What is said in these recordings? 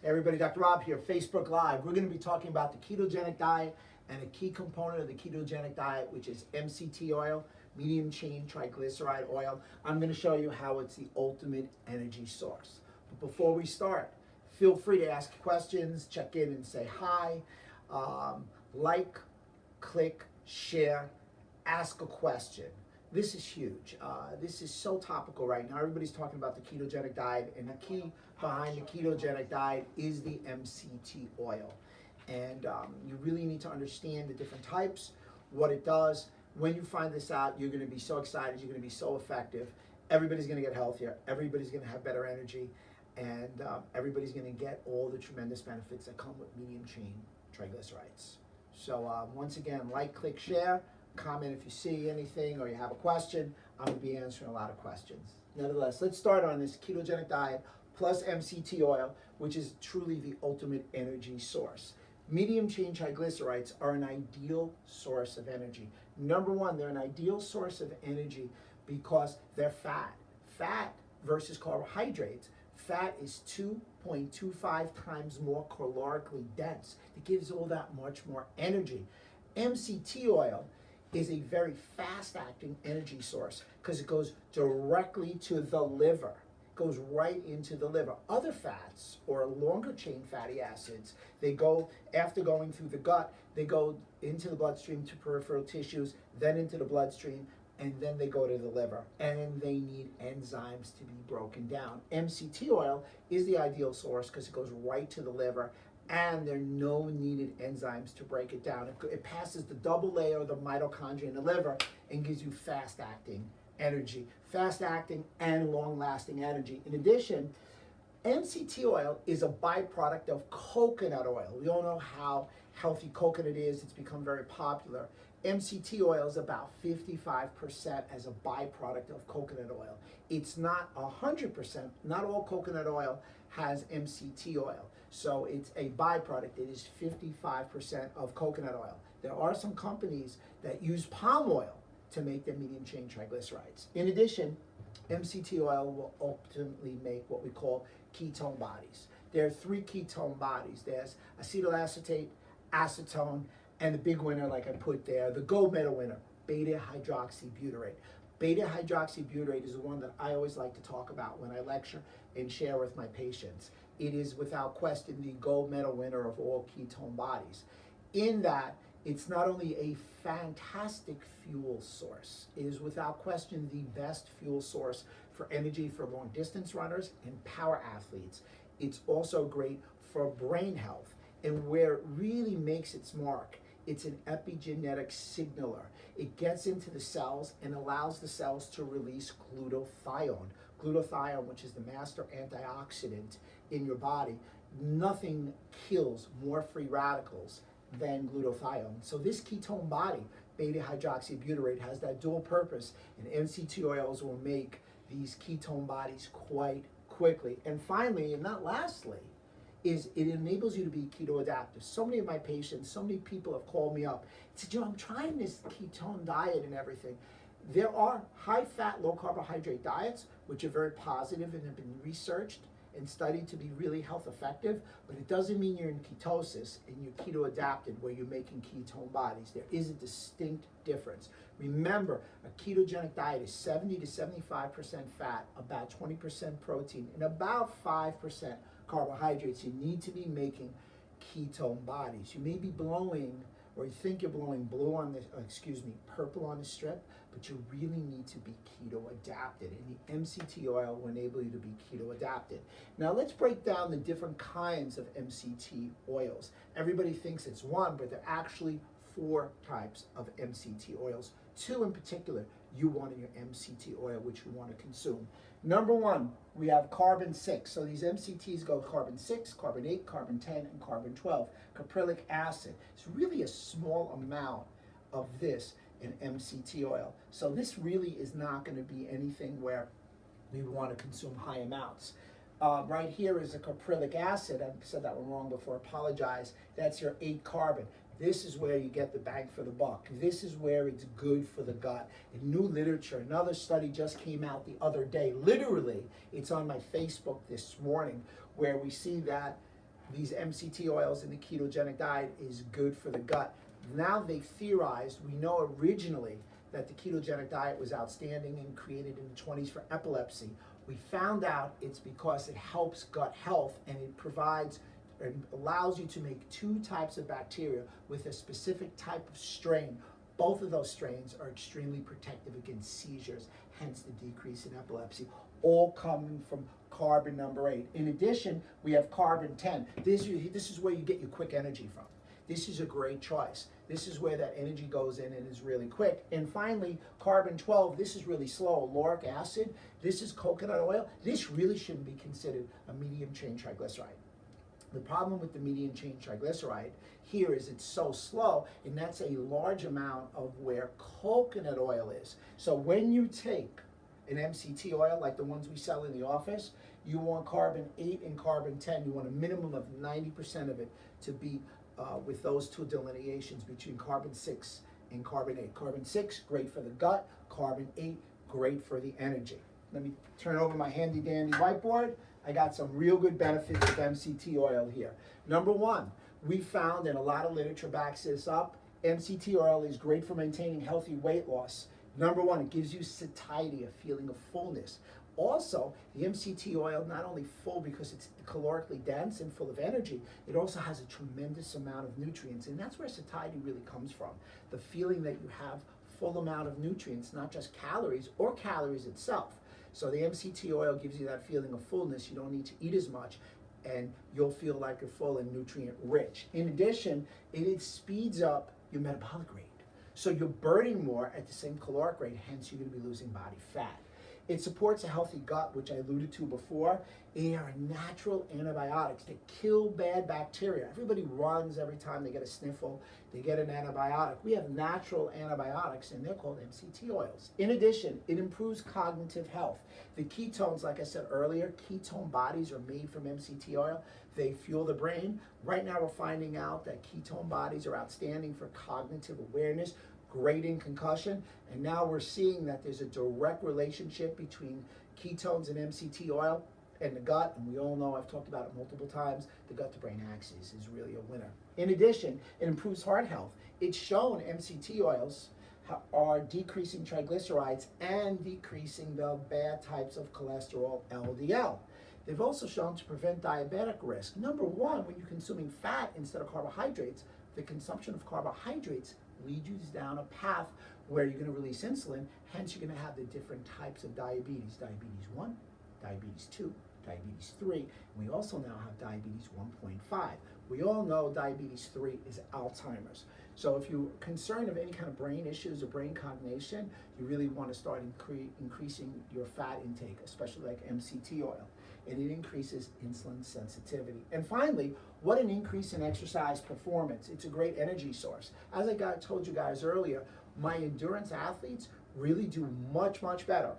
Hey everybody, Dr. Rob here, Facebook Live. We're going to be talking about the ketogenic diet and a key component of the ketogenic diet, which is MCT oil, medium chain triglyceride oil. I'm going to show you how it's the ultimate energy source. But before we start, feel free to ask questions, check in and say hi, like, click, share, ask a question. This is huge. This is so topical right now. Everybody's talking about the ketogenic diet, and the key behind the ketogenic diet is the MCT oil. And you really need to understand the different types, what it does. When you find this out, you're going to be so excited, you're going to be so effective. Everybody's going to get healthier, everybody's going to have better energy, and everybody's going to get all the tremendous benefits that come with medium chain triglycerides. So once again, like, click, share. Comment if you see anything or you have a question. I'm going to be answering a lot of questions. Nevertheless, let's start on this ketogenic diet plus MCT oil, which is truly the ultimate energy source. Medium chain triglycerides are an ideal source of energy. Number one, they're an ideal source of energy because they're fat. Fat versus carbohydrates. Fat is 2.25 times more calorically dense. It gives all that much more energy. MCT oil is a very fast-acting energy source because it goes directly to the liver. It goes right into the liver. Other fats, or longer chain fatty acids, they go, after going through the gut, they go into the bloodstream to peripheral tissues, then into the bloodstream, and then they go to the liver. And they need enzymes to be broken down. MCT oil is the ideal source because it goes right to the liver, and there are no needed enzymes to break it down. It passes the double layer of the mitochondria in the liver and gives you fast-acting energy, fast-acting and long-lasting energy. In addition, MCT oil is a byproduct of coconut oil. We all know how healthy coconut is. It's become very popular. MCT oil is about 55% as a byproduct of coconut oil. It's not 100%. Not all coconut oil has MCT oil. So it's a byproduct. It is 55% of coconut oil. There are some companies that use palm oil to make their medium chain triglycerides. In addition, MCT oil will ultimately make what we call ketone bodies. There are three ketone bodies. There's acetylacetate, acetone, and the big winner, like I put there, the gold medal winner, beta-hydroxybutyrate. Beta-hydroxybutyrate is the one that I always like to talk about when I lecture and share with my patients. It is without question the gold medal winner of all ketone bodies. In that, it's not only a fantastic fuel source, it is without question the best fuel source for energy for long distance runners and power athletes. It's also great for brain health, and where it really makes its mark, it's an epigenetic signaler. It gets into the cells and allows the cells to release glutathione. Glutathione, which is the master antioxidant in your body. Nothing kills more free radicals than glutathione. So this ketone body, beta-hydroxybutyrate, has that dual purpose, and MCT oils will make these ketone bodies quite quickly. And finally, and not lastly, is it enables you to be keto adaptive. So many of my patients, so many people have called me up and said, I'm trying this ketone diet and everything. There are high-fat, low-carbohydrate diets, which are very positive and have been researched and studied to be really health effective, but it doesn't mean you're in ketosis and you're keto adapted where you're making ketone bodies. There is a distinct difference. Remember, a ketogenic diet is 70 to 75% fat, about 20% protein, and about 5% carbohydrates. You need to be making ketone bodies. You may be blowing, or you think you're blowing purple on the strip, but you really need to be keto adapted, and the MCT oil will enable you to be keto adapted. Now let's break down the different kinds of MCT oils. Everybody thinks it's one, but there are actually 4 types of MCT oils. 2 in particular you want in your MCT oil, which you want to consume. Number 1, we have carbon 6. So these MCTs go carbon 6, carbon 8, carbon 10, and carbon 12. Caprylic acid. It's really a small amount of this in MCT oil. So this really is not going to be anything where we want to consume high amounts. Right here is a caprylic acid. I said that one wrong before, apologize. That's your 8 carbon. This is where you get the bang for the buck. This is where it's good for the gut. In new literature, another study just came out the other day. Literally, it's on my Facebook this morning, where we see that these MCT oils in the ketogenic diet is good for the gut. Now they theorized, we know originally that the ketogenic diet was outstanding and created in the 20s for epilepsy. We found out it's because it helps gut health and it provides and allows you to make two types of bacteria with a specific type of strain. Both of those strains are extremely protective against seizures, hence the decrease in epilepsy, all coming from carbon number 8. In addition, we have carbon 10. This is where you get your quick energy from. This is a great choice. This is where that energy goes in and is really quick. And finally, carbon 12, this is really slow. Lauric acid, this is coconut oil. This really shouldn't be considered a medium chain triglyceride. The problem with the medium chain triglyceride here is it's so slow, and that's a large amount of where coconut oil is. So when you take an MCT oil like the ones we sell in the office, you want carbon 8 and carbon 10. You want a minimum of 90% of it to be with those two delineations between carbon 6 and carbon 8. Carbon 6, great for the gut. Carbon 8, great for the energy. Let me turn over my handy dandy whiteboard. I got some real good benefits of MCT oil here. Number one, we found, and a lot of literature backs this up, MCT oil is great for maintaining healthy weight loss. Number one, it gives you satiety, a feeling of fullness. Also, the MCT oil, not only full because it's calorically dense and full of energy, it also has a tremendous amount of nutrients, and that's where satiety really comes from. The feeling that you have full amount of nutrients, not just calories or calories itself. So the MCT oil gives you that feeling of fullness. You don't need to eat as much, and you'll feel like you're full and nutrient rich. In addition, it speeds up your metabolic rate. So you're burning more at the same caloric rate, hence you're gonna be losing body fat. It supports a healthy gut, which I alluded to before. They are natural antibiotics that kill bad bacteria. Everybody runs every time they get a sniffle, they get an antibiotic. We have natural antibiotics, and they're called MCT oils. In addition, it improves cognitive health. The ketones, like I said earlier, ketone bodies are made from MCT oil. They fuel the brain. Right now we're finding out that ketone bodies are outstanding for cognitive awareness, great in concussion, and now we're seeing that there's a direct relationship between ketones and MCT oil and the gut, and we all know, I've talked about it multiple times, the gut to brain axis is really a winner. In addition, it improves heart health. It's shown MCT oils are decreasing triglycerides and decreasing the bad types of cholesterol, LDL. They've also shown to prevent diabetic risk. Number one, when you're consuming fat instead of carbohydrates, the consumption of carbohydrates leads you down a path where you're going to release insulin, hence you're going to have the different types of diabetes. Diabetes 1, diabetes 2, diabetes 3, and we also now have diabetes 1.5. We all know diabetes 3 is Alzheimer's. So if you're concerned of any kind of brain issues or brain cognition, you really want to start increasing your fat intake, especially like MCT oil. And it increases insulin sensitivity. And finally, what an increase in exercise performance. It's a great energy source. As I told you guys earlier, my endurance athletes really do much, much better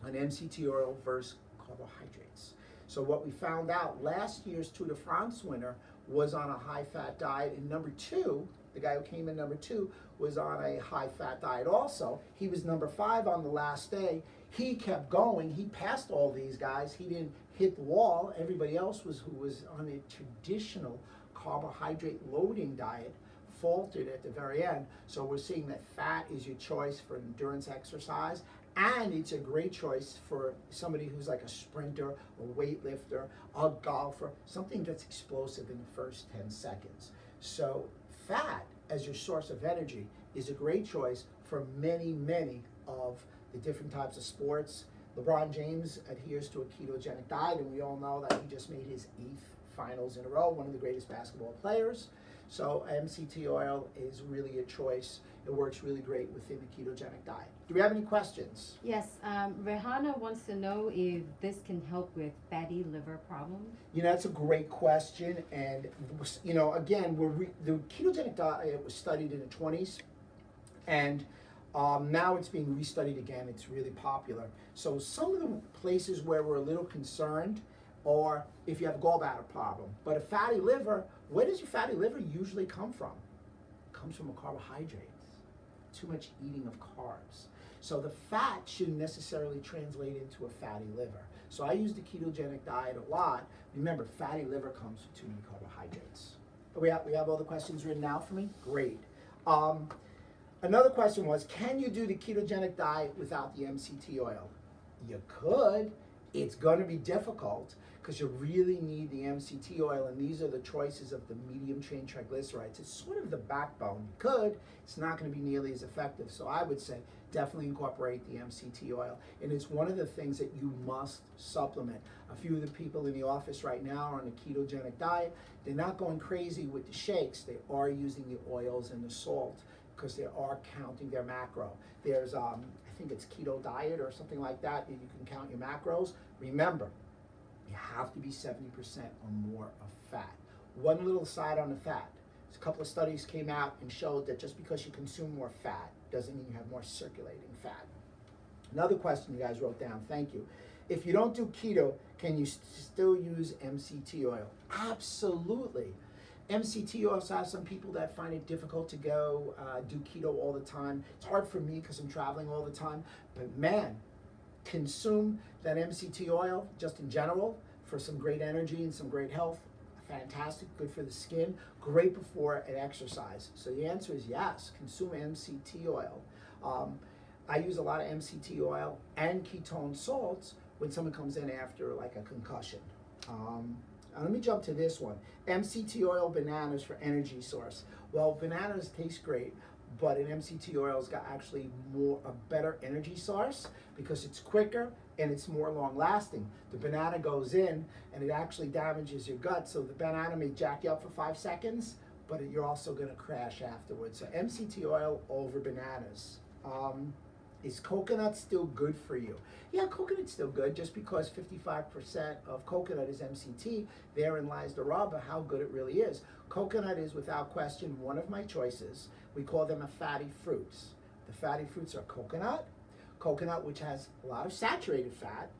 on MCT oil versus carbohydrates. So what we found out, last year's Tour de France winner was on a high-fat diet, and number two, the guy who came in number 2 was on a high-fat diet also. He was number 5 on the last day. He kept going. He passed all these guys. He didn't hit the wall. Everybody else who was on a traditional carbohydrate loading diet faltered at the very end. So we're seeing that fat is your choice for endurance exercise, and it's a great choice for somebody who's like a sprinter, a weightlifter, a golfer, something that's explosive in the first 10 seconds. So fat as your source of energy is a great choice for many, many of the different types of sports. LeBron James adheres to a ketogenic diet, and we all know that he just made his 8th finals in a row, one of the greatest basketball players. So MCT oil is really a choice. It works really great within the ketogenic diet. Do we have any questions? Yes, Rehana wants to know if this can help with fatty liver problems. You know, that's a great question. And, you know, again, the ketogenic diet was studied in the 20s. And now it's being restudied again. It's really popular. So some of the places where we're a little concerned are if you have a gallbladder problem. But a fatty liver, where does your fatty liver usually come from? It comes from a carbohydrate. Too much eating of carbs. So the fat shouldn't necessarily translate into a fatty liver. So I use the ketogenic diet a lot. Remember, fatty liver comes with too many carbohydrates. We have all the questions written out for me? Great. Another question was, can you do the ketogenic diet without the MCT oil? You could. It's going to be difficult because you really need the MCT oil, and these are the choices of the medium chain triglycerides. It's sort of the backbone. You could. It's not going to be nearly as effective. So I would say definitely incorporate the MCT oil. And it's one of the things that you must supplement. A few of the people in the office right now are on a ketogenic diet. They're not going crazy with the shakes. They are using the oils and the salt because they are counting their macro. There's, I think it's keto diet or something like that. You can count your macros. Remember, you have to be 70% or more of fat. One little side on the fat. A couple of studies came out and showed that just because you consume more fat doesn't mean you have more circulating fat. Another question you guys wrote down, thank you. If you don't do keto, can you still use MCT oil? Absolutely. MCT oil has some people that find it difficult to go do keto all the time. It's hard for me because I'm traveling all the time. But man, consume that MCT oil just in general for some great energy and some great health. Fantastic, good for the skin, great before an exercise. So the answer is yes, consume MCT oil. I use a lot of MCT oil and ketone salts when someone comes in after like a concussion. Let me jump to this one. MCT oil bananas for energy source. Well, bananas taste great, but an MCT oil's got actually a better energy source because it's quicker and it's more long lasting. The banana goes in and it actually damages your gut. So the banana may jack you up for 5 seconds, but you're also gonna crash afterwards. So MCT oil over bananas. Is coconut still good for you? Yeah, coconut's still good just because 55% of coconut is MCT. Therein lies the rub of how good it really is. Coconut is without question one of my choices. We call them a fatty fruits. The fatty fruits are coconut which has a lot of saturated fat,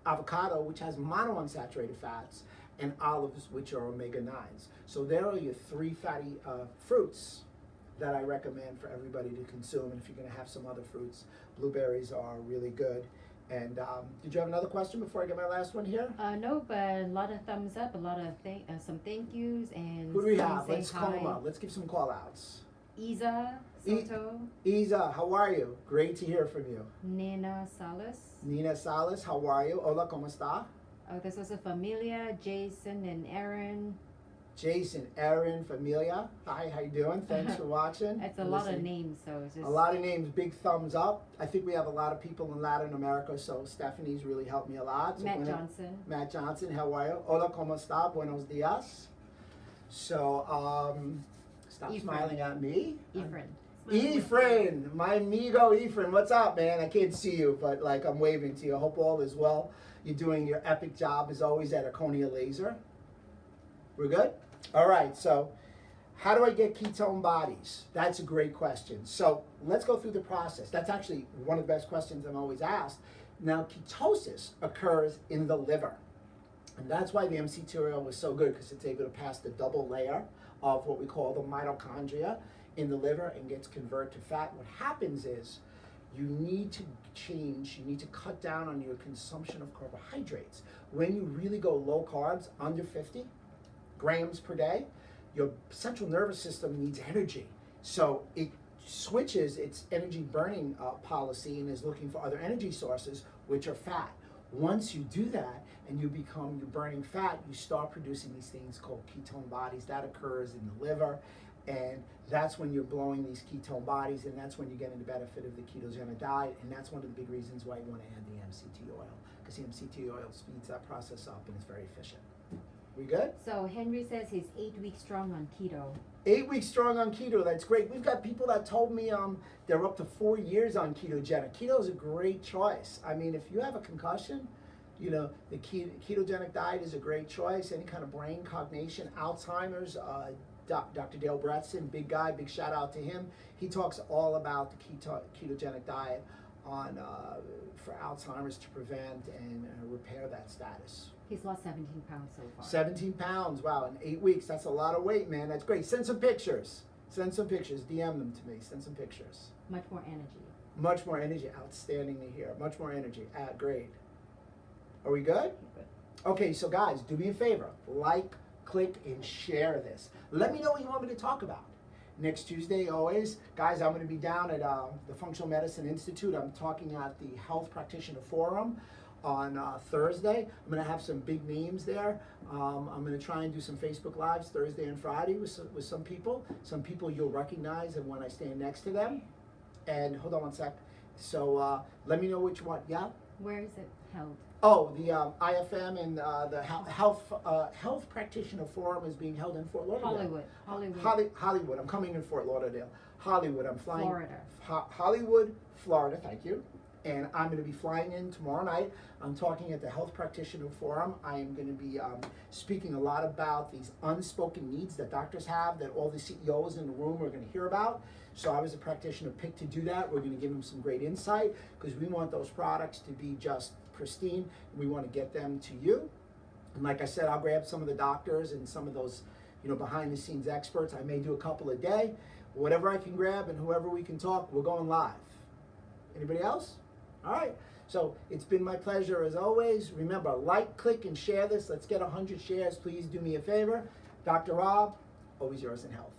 avocado which has monounsaturated fats, and olives which are omega-9s. So there are your 3 fatty fruits that I recommend for everybody to consume. And if you're going to have some other fruits, blueberries are really good. And did you have another question before I get my last one here? No, but a lot of thumbs up, a lot of some thank yous, and Who do we have? saying Let's call them hi. up. Let's give some call outs. Isa Soto, Isa, how are you? Great to hear from you. Nina Salas. Nina Salas, how are you? Hola, ¿cómo está? There's also Familia, Jason, and Aaron. Jason, Aaron, Familia. Hi, how you doing? Thanks for watching. It's a lot of names, so it's just... A lot of names, big thumbs up. I think we have a lot of people in Latin America, so Stephanie's really helped me a lot. So Matt Johnson. Matt Johnson, how are you? Hola, ¿cómo está? Buenos días. So, stop Ephraim. smiling at me. Ephraim. My amigo Ephraim, what's up, man? I can't see you, but like I'm waving to you. I hope all is well. You're doing your epic job as always at Arconia Laser. We're good? All right, so how do I get ketone bodies? That's a great question. So let's go through the process. That's actually one of the best questions I'm always asked. Now, ketosis occurs in the liver. And that's why the MCT oil was so good, because it's able to pass the double layer of what we call the mitochondria in the liver and gets converted to fat. What happens is you need to change, you need to cut down on your consumption of carbohydrates. When you really go low carbs, under 50 grams per day, your central nervous system needs energy. So it switches its energy burning policy and is looking for other energy sources, which are fat. Once you do that and you're burning fat, you start producing these things called ketone bodies. That occurs in the liver, and that's when you're blowing these ketone bodies, and that's when you're getting the benefit of the ketogenic diet, and that's one of the big reasons why you want to add the MCT oil, because the MCT oil speeds that process up and it's very efficient. We good? So Henry says he's 8 weeks strong on keto. 8 weeks strong on keto, that's great. We've got people that told me they're up to 4 years on ketogenic. Keto is a great choice. I mean, if you have a concussion, you know, the ketogenic diet is a great choice. Any kind of brain cognition, Alzheimer's, Dr. Dale Bretson, big guy, big shout out to him. He talks all about the ketogenic diet on for Alzheimer's to prevent and repair that status. He's lost 17 pounds so far. 17 pounds, wow, in 8 weeks. That's a lot of weight, man. That's great. Send some pictures. Send some pictures. DM them to me. Send some pictures. Much more energy. Much more energy. Outstanding to hear. Much more energy. Great. Are we good? Good. Okay, so guys, do me a favor. Like, click, and share this. Let me know what you want me to talk about. Next Tuesday, always. Guys, I'm going to be down at the Functional Medicine Institute. I'm talking at the Health Practitioner Forum on Thursday. I'm going to have some big names there. I'm going to try and do some Facebook Lives Thursday and Friday with some people. Some people you'll recognize and when I stand next to them. And hold on one sec. So let me know which one. Yeah? Where is it held? Oh, the IFM and the Health Practitioner Forum is being held in Fort Lauderdale. Hollywood. I'm coming in Fort Lauderdale. Hollywood. I'm flying. Florida. Hollywood, Florida. Thank you. And I'm going to be flying in tomorrow night. I'm talking at the Health Practitioner Forum. I am going to be speaking a lot about these unspoken needs that doctors have that all the CEOs in the room are going to hear about. So I was a practitioner picked to do that. We're going to give them some great insight because we want those products to be just pristine. We want to get them to you. And like I said, I'll grab some of the doctors and some of those, behind the scenes experts. I may do a couple a day. Whatever I can grab and whoever we can talk, we're going live. Anybody else? All right. So it's been my pleasure as always. Remember, like, click, and share this. Let's get 100 shares. Please do me a favor. Dr. Rob, always yours in health.